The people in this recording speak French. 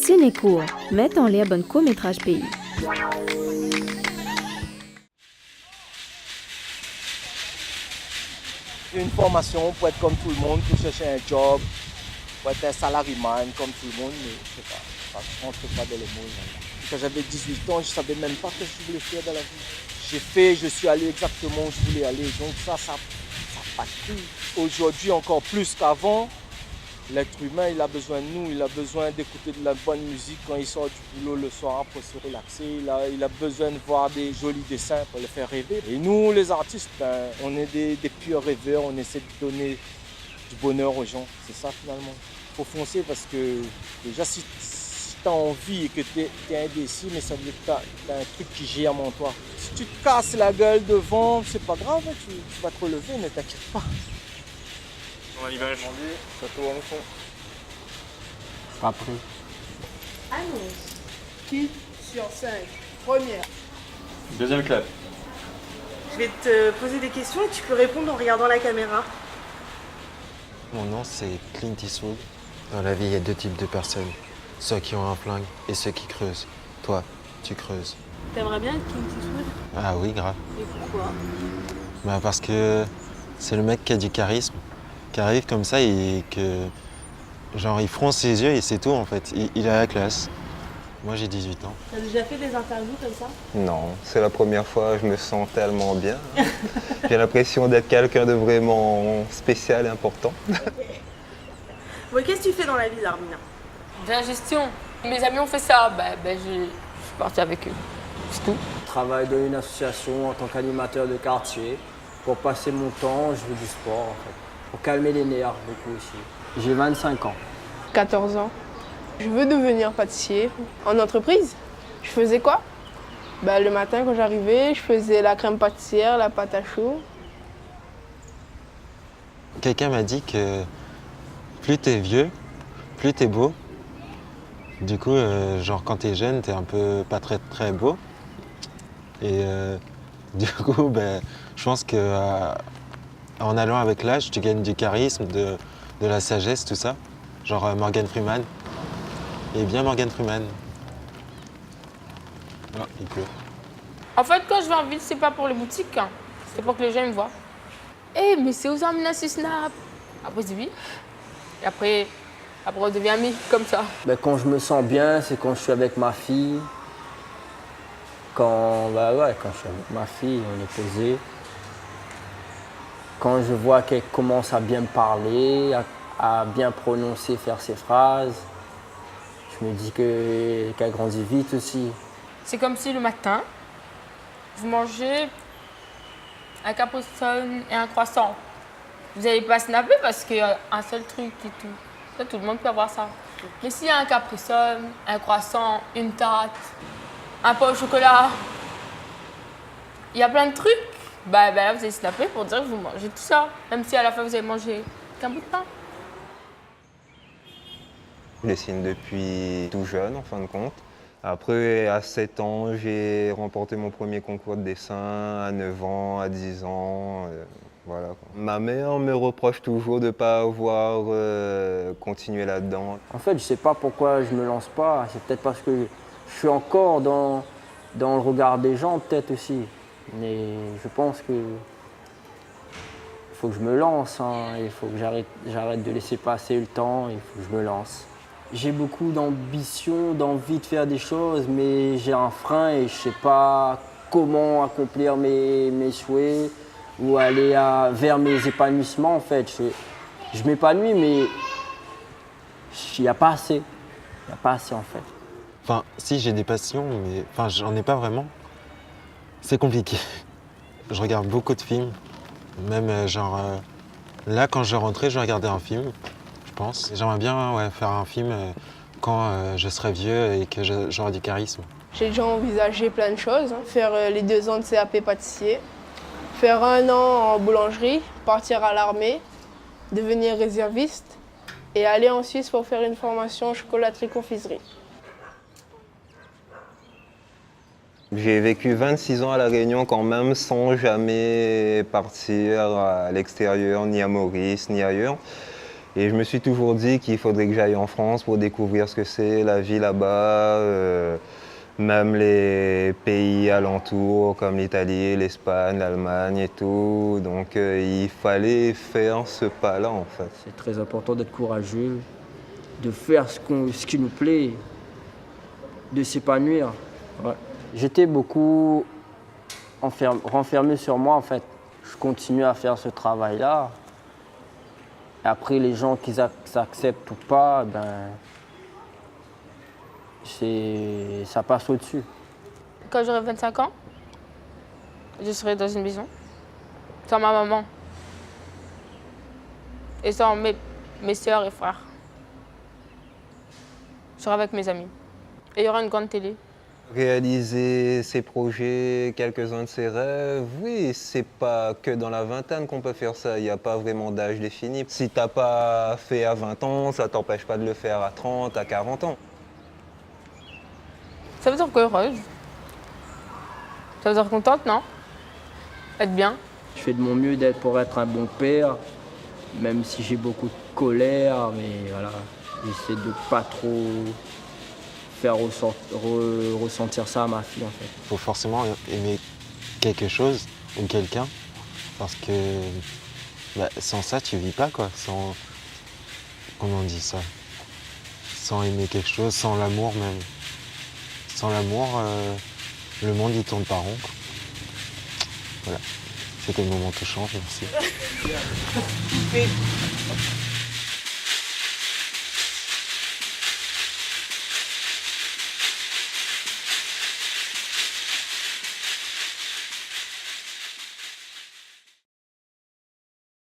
Cinécours, met en libre un court-métrage pays. Une formation pour être comme tout le monde, pour chercher un job, pour être un salariman comme tout le monde, mais je sais pas, je rentre pas dans le moule. Quand j'avais 18 ans, je savais même pas ce que je voulais faire dans la vie. Je suis allé exactement où je voulais aller, donc ça pas pris. Aujourd'hui, encore plus qu'avant, l'être humain, il a besoin de nous, il a besoin d'écouter de la bonne musique quand il sort du boulot le soir pour se relaxer. Il a besoin de voir des jolis dessins pour le faire rêver. Et nous, les artistes, on est des purs rêveurs, on essaie de donner du bonheur aux gens. C'est ça finalement. Il faut foncer parce que déjà, si tu as envie et que tu es indécis, mais ça veut dire que tu as un truc qui germe en toi. Si tu te casses la gueule devant, c'est pas grave, tu vas te relever, ne t'inquiète pas. On l'image. Ça tourne au fond. Après. Annonce. Qui sur 5? Première. Deuxième clap. Je vais te poser des questions et tu peux répondre en regardant la caméra. Mon nom, c'est Clint Eastwood. Dans la vie, il y a deux types de personnes. Ceux qui ont un flingue et ceux qui creusent. Toi, tu creuses. T'aimerais bien être Clint Eastwood? Ah oui, grave. Et pourquoi? Bah parce que c'est le mec qui a du charisme, qui arrive comme ça et que... Genre, il fronce ses yeux et c'est tout, en fait. Il a la classe. Moi, j'ai 18 ans. T'as déjà fait des interviews comme ça? Non, c'est la première fois, je me sens tellement bien. J'ai l'impression d'être quelqu'un de vraiment spécial et important. Bon, qu'est-ce que tu fais dans la vie, Larmina? De la gestion. Mes amis ont fait ça, je suis partie avec eux. C'est tout. Je travaille dans une association en tant qu'animateur de quartier. Pour passer mon temps, je fais du sport en fait. Pour calmer les nerfs beaucoup aussi. J'ai 25 ans. 14 ans. Je veux devenir pâtissier en entreprise. Je faisais quoi? Le matin quand j'arrivais, je faisais la crème pâtissière, la pâte à choux. Quelqu'un m'a dit que plus t'es vieux, plus t'es beau. Du coup, genre quand t'es jeune, t'es un peu pas très très beau. Et du coup, je pense que en allant avec l'âge, tu gagnes du charisme, de la sagesse, tout ça. Genre Morgan Freeman. Et bien Morgan Freeman. Ah, il pleut. En fait, quand je vais en ville, c'est pas pour les boutiques, hein. C'est pour que les gens me voient. Mais c'est aux amis sur Snap. Après, c'est oui. Et après, on devient amis, comme ça. Quand je me sens bien, c'est quand je suis avec ma fille. Quand je suis avec ma fille, on est posé. Quand je vois qu'elle commence à bien me parler, à bien prononcer, faire ses phrases, je me dis qu'elle grandit vite aussi. C'est comme si le matin, vous mangez un caprisonne et un croissant. Vous n'allez pas snapper parce qu'il y a un seul truc et tout. Ça, tout le monde peut avoir ça. Mais s'il y a un caprisonne, un croissant, une tarte, un pain au chocolat, il y a plein de trucs, là, vous allez snapper pour dire que vous mangez tout ça. Même si à la fin, vous avez mangé qu'un bout de pain. Je dessine depuis tout jeune, en fin de compte. Après, à 7 ans, j'ai remporté mon premier concours de dessin, à 9 ans, à 10 ans, voilà. Ma mère me reproche toujours de ne pas avoir continué là-dedans. En fait, je ne sais pas pourquoi je ne me lance pas. C'est peut-être parce que je suis encore dans le regard des gens, peut-être aussi. Mais je pense que faut que je me lance. Il faut que j'arrête de laisser passer le temps. Il faut que je me lance. J'ai beaucoup d'ambition, d'envie de faire des choses, mais j'ai un frein et je ne sais pas comment accomplir mes souhaits ou aller vers mes épanouissements en fait. Je m'épanouis, mais il n'y a pas assez. Il n'y a pas assez en fait. Enfin, si j'ai des passions, mais j'en ai pas vraiment. C'est compliqué. Je regarde beaucoup de films. Même là, quand je rentrais, je regardais un film, je pense. J'aimerais bien faire un film quand je serai vieux et que j'aurai du charisme. J'ai déjà envisagé plein de choses. Faire les 2 ans de CAP pâtissier, faire 1 an en boulangerie, partir à l'armée, devenir réserviste et aller en Suisse pour faire une formation chocolaterie-confiserie. J'ai vécu 26 ans à La Réunion quand même sans jamais partir à l'extérieur, ni à Maurice, ni ailleurs. Et je me suis toujours dit qu'il faudrait que j'aille en France pour découvrir ce que c'est, la vie là-bas, même les pays alentours comme l'Italie, l'Espagne, l'Allemagne et tout. Donc il fallait faire ce pas-là en fait. C'est très important d'être courageux, de faire ce qui nous plaît, de s'épanouir. Ouais. J'étais beaucoup renfermé sur moi en fait. Je continue à faire ce travail-là. Et après, les gens qui acceptent ou pas, ben, ça passe au-dessus. Quand j'aurai 25 ans, je serai dans une maison, sans ma maman et sans mes soeurs et frères. Je serai avec mes amis. Et il y aura une grande télé. Réaliser ses projets, quelques-uns de ses rêves, oui, c'est pas que dans la vingtaine qu'on peut faire ça, il n'y a pas vraiment d'âge défini. Si t'as pas fait à 20 ans, ça t'empêche pas de le faire à 30, à 40 ans. Ça veut dire quoi, heureuse? Ça veut dire contente, non? Être bien? Je fais de mon mieux pour être un bon père, même si j'ai beaucoup de colère, mais voilà, j'essaie de pas trop faire ressentir ça à ma fille en fait. Il faut forcément aimer quelque chose ou quelqu'un parce que sans ça tu vis pas quoi, sans comment on dit ça, sans aimer quelque chose, sans l'amour même. Sans l'amour, le monde il tourne pas rond. Quoi. Voilà, c'était le moment touchant, merci.